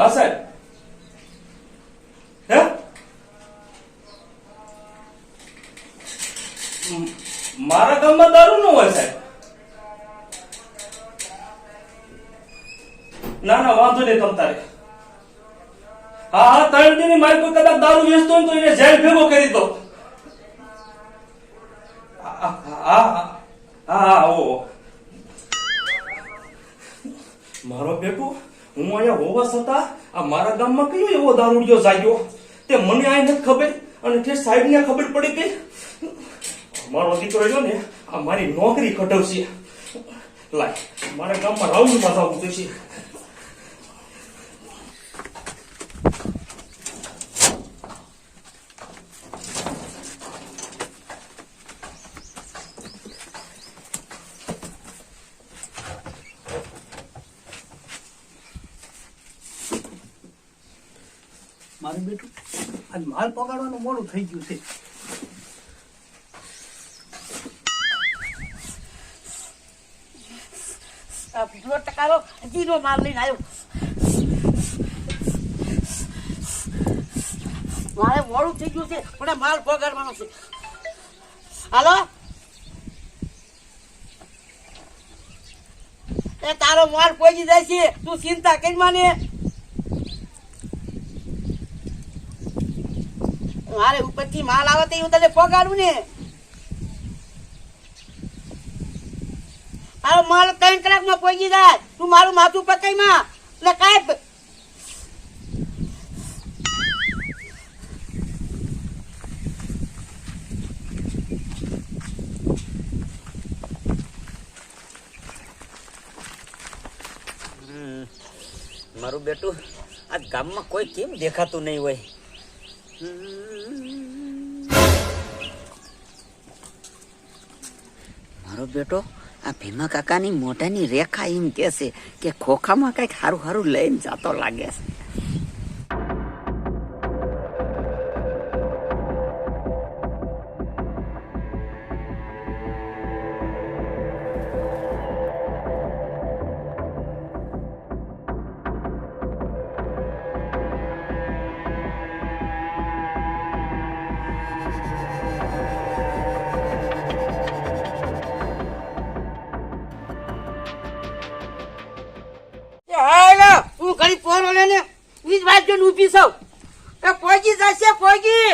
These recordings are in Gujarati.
હા સાહેબ. હે મારા ગામમાં દારૂ ન હોય સાહેબ. ના ના વાંધો નહીં તમ તારે. હા હા 3 દિન મારી કોઈ કદાચ દારૂ વેચતો હોય તો એને જેલ ભેગો કરી દો. હા હા હા ઓ મારો બેટો હું અહીંયા હોવા છતાં આ મારા ગામમાં કયો એવો દારૂડિયો જાગ્યો તે મને આ નથી ખબર અને તે સાહેબ ને ખબર પડી ગઈ. મારો દીકરો રહ્યો ને આ મારી નોકરી કઢવશે. લાય મારા ગામમાં રાઉન્ડમાં જવું પડશે. મારું બેટું આજ માલ પગાડવાનું મોડું થઈ ગયું છે. ટકાનો જીરો માલ લઈને આવ્યો. મારે મોડું થઈ ગયું છે પણ માલ પગાડવાનો છે. હાલો એ તારો માલ પહોંચી જાય છે, તું ચિંતા કરી માને. મારે ઉપરથી માલ આવે તો હું તને પગાડું ને. તારો માલ 3 કલાકમાં પહોંચી જાય, તું મારું માથું પકાઈ માં એટલે કાંઈ. મારું બેટું આજ ગામમાં કોઈ કેમ દેખાતું નહીં હોય. મારો બેટો આ ભીમા કાકાની મોઢાની રેખા એમ કે છે કે ખોખામાં કઈક સારું સારું લઈને જતો લાગે છે. હું ઘડી પોરો લઈને વીજ વાત જોઈને ઊભી છું. એ પહોંચી જશે પહોંચી.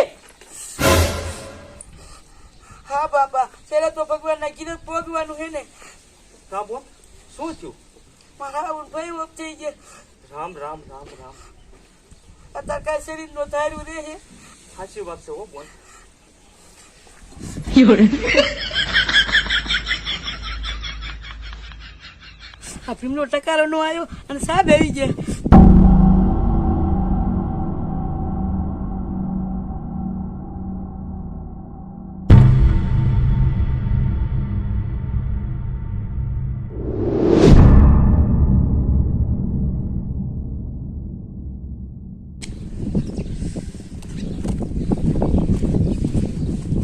હા બાપા છેલ્લે તો ભગવાન ના કીધું ભોગવાનું હે ને. હા બોલ શું થયું? મારા ભાઈ ઓપ થઈ ગયા. રામ રામ રામ રામ. અત્યારે કાંઈ શરીર નો ધાર્યું રે હે. સાચી વાત છે હો બોલ. આ ફિલ્મનો ટકારો નો આવ્યો અને સાહેબ આવી ગયા.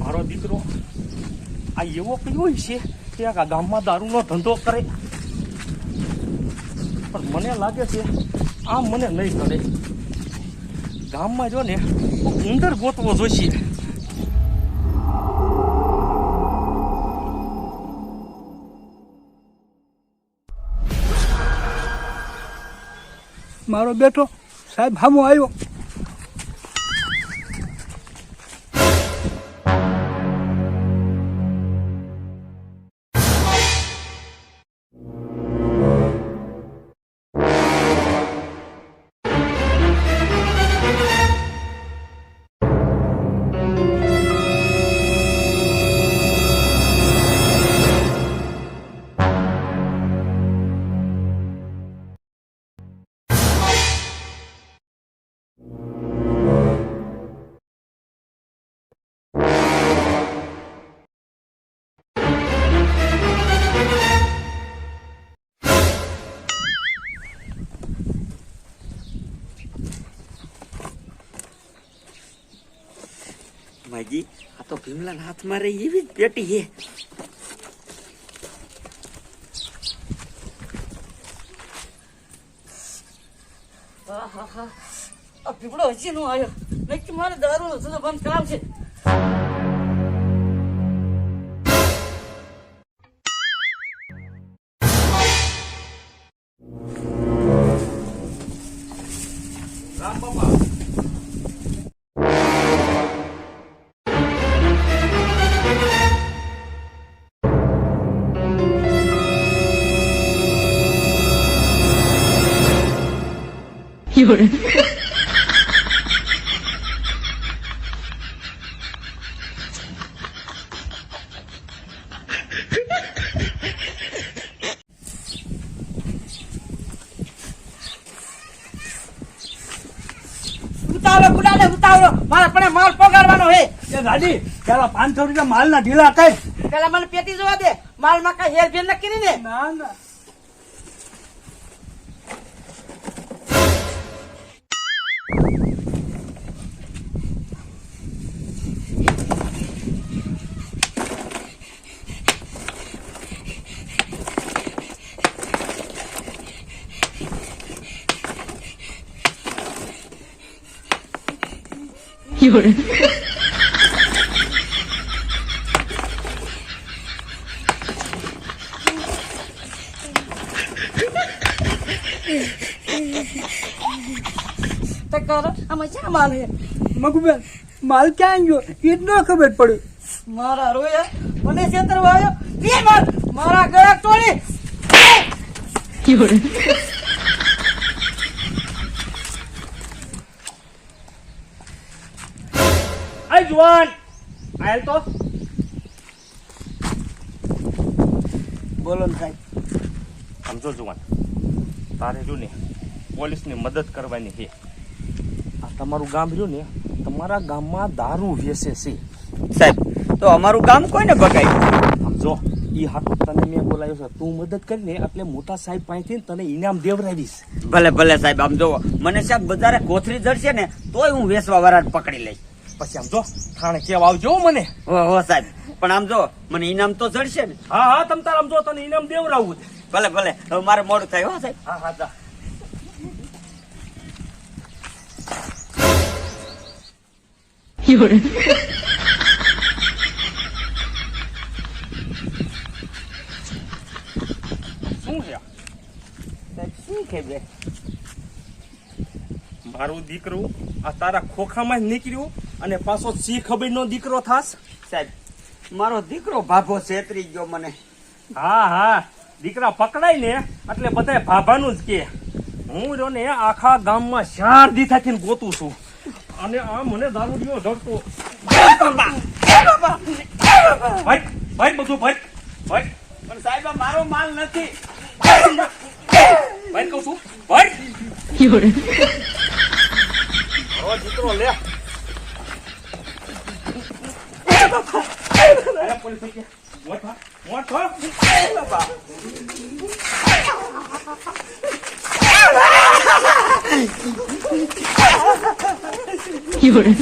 મારો દીકરો આ એવો કયો છે કે આ ગામમાં દારૂનો ધંધો કરે, પણ મને લાગે છે આ મને નહીં કરે. ગામમાં જો ને ઉંદર ગોતવો જોઈશે. મારો બેટો સાહેબ હામો આવ્યો. માજી આ તો ભીમલાના હાથમાં રહી એવી જ પેટી છે. આ પીપળો હજી નો આવ્યો નક્કી મારે દારૂ ધંધો બંધ કરાવશે. રામ બાપા ઉતાવળો ગુડાને ઉતાવળો મારે પણ માલ પગાડવાનો હે. એ ગાડી પેલા 500 રૂપિયા માલના ઢીલા થાય. પેલા મને પેટી જોવા દે માલમાં કઈ હેરફેર ન કરી ને. ના ના તો કરો આમાં શા માલ હે. મગુબેન માલ ક્યાં ગયો એ જ ન ખબર પડી. મારા રોયા મને છેતરવા આવ્યો બે માલ મારા ગળા તોડી. આ જુવાન આયલ તો બોલો ને સાહેબ. સમજો જુવાન તારે જો ને પોલીસની મદદ કરવાની છે. આ તમારું ગામ રહ્યું ને તમારા ગામમાં દારૂ વેચે છે સાહેબ તો અમારું ગામ કોઈને બગાડ્યું? સમજો ઈ હાટું તને મેં બોલાવ્યો છે તું મદદ કરીને એટલે મોટા સાહેબ પાસેથી તને ઇનામ દેવરાવીશ. ભલે ભલે સાહેબ, આમ જોવો મને સાહેબ બજારે કોથરી જડશે ને તોય હું વેચવા વાળાને પકડી લઈશ. પછી આમ જો થાણે કેવા આવજો હો મને. હો સાહેબ, પણ આમ જો મને ઇનામ તો જડશે ને. હા હા તમ તાર આમ જો તને ઇનામ દેવરાવું છે. ભલે ભલે, હવે મારે મોડું થાય હો સાહેબ. હા હા જા. શું છે સાહેબ શું ખબર? મારું દીકરું આ તારા ખોખામાં જ નીકળ્યું અને પાછો સી ખબર નો દીકરો થાસ. સાહેબ મારો દીકરો ભાભો છેતરી ગયો મને. હા હા દીકરા પકડાય ને એટલે બધા ભાભાનું જ કે. હું જો ને આખા ગામમાં 4 દીથાથી ગોતું છું અને આ મને દારૂડિયો ઢળતો. ભાઈ ભાઈ બધું ભાઈ ભાઈ પણ સાહેબ આ મારો માલ નથી. ભાઈ કહું છું ભાઈ મારો દીકરો લે. અરે પોલીસ થઈ ગયા. મોટ થા, મોટ થા. બાપા.有人。